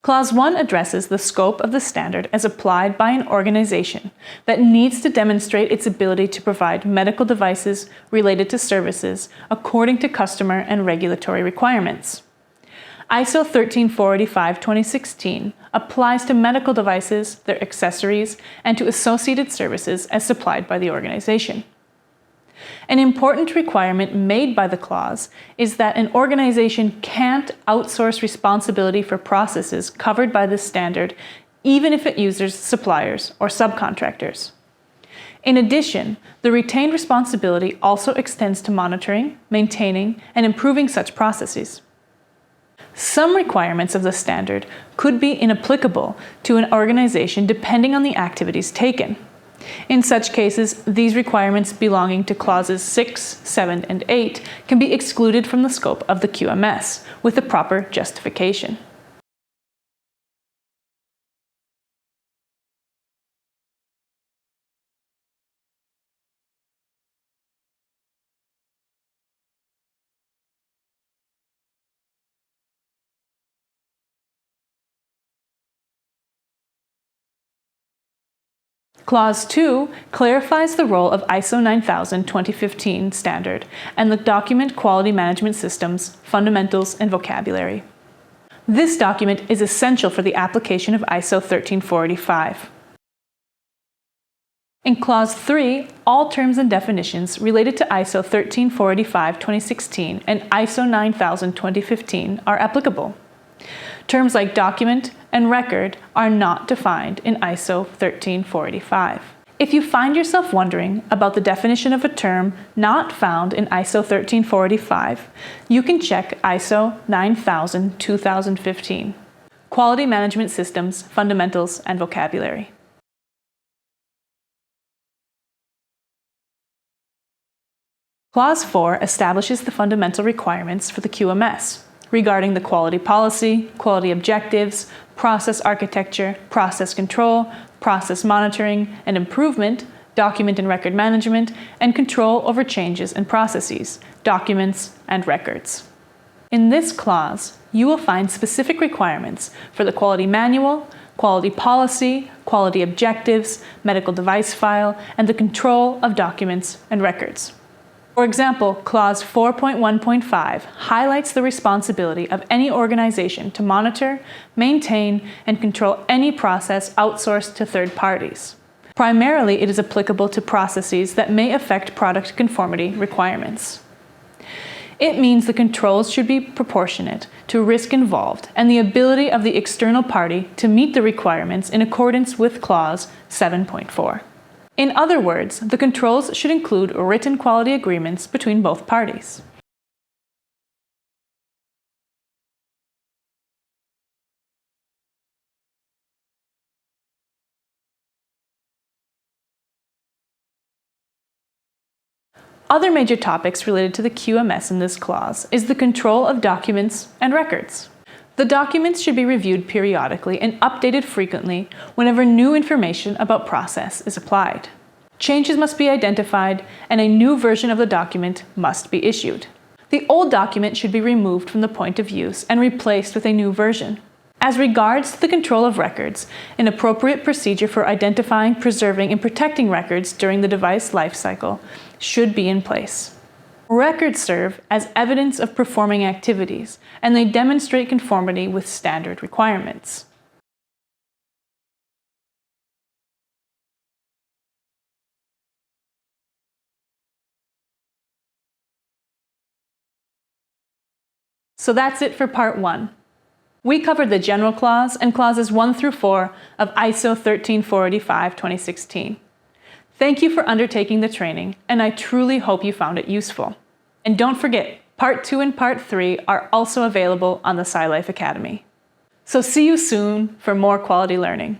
Clause 1 addresses the scope of the standard as applied by an organization that needs to demonstrate its ability to provide medical devices related to services according to customer and regulatory requirements. ISO 13485:2016 applies to medical devices, their accessories, and to associated services as supplied by the organization. An important requirement made by the clause is that an organization can't outsource responsibility for processes covered by this standard, even if it uses suppliers or subcontractors. In addition, the retained responsibility also extends to monitoring, maintaining, and improving such processes. Some requirements of the standard could be inapplicable to an organization depending on the activities taken. In such cases, these requirements belonging to clauses 6, 7, and 8 can be excluded from the scope of the QMS with the proper justification. Clause 2 clarifies the role of ISO 9000:2015 standard and the document quality management systems, fundamentals, and vocabulary. This document is essential for the application of ISO 13485. In Clause 3, all terms and definitions related to ISO 13485:2016 and ISO 9000:2015 are applicable. Terms like document and record are not defined in ISO 13485. If you find yourself wondering about the definition of a term not found in ISO 13485, you can check ISO 9000:2015, Quality Management Systems, Fundamentals, and Vocabulary. Clause 4 establishes the fundamental requirements for the QMS regarding the quality policy, quality objectives, process architecture, process control, process monitoring and improvement, document and record management, and control over changes in processes, documents, and records. In this clause, you will find specific requirements for the quality manual, quality policy, quality objectives, medical device file, and the control of documents and records. For example, Clause 4.1.5 highlights the responsibility of any organization to monitor, maintain, and control any process outsourced to third parties. Primarily, it is applicable to processes that may affect product conformity requirements. It means the controls should be proportionate to risk involved and the ability of the external party to meet the requirements in accordance with Clause 7.4. In other words, the controls should include written quality agreements between both parties. Other major topics related to the QMS in this clause is the control of documents and records. The documents should be reviewed periodically and updated frequently whenever new information about process is applied. Changes must be identified and a new version of the document must be issued. The old document should be removed from the point of use and replaced with a new version. As regards to the control of records, an appropriate procedure for identifying, preserving, and protecting records during the device lifecycle should be in place. Records serve as evidence of performing activities, and they demonstrate conformity with standard requirements. So that's it for part 1. We covered the general clause and clauses 1 through 4 of ISO 13485:2016. Thank you for undertaking the training, and I truly hope you found it useful. And don't forget, Part 2 and Part 3 are also available on the Scilife Academy. So see you soon for more quality learning.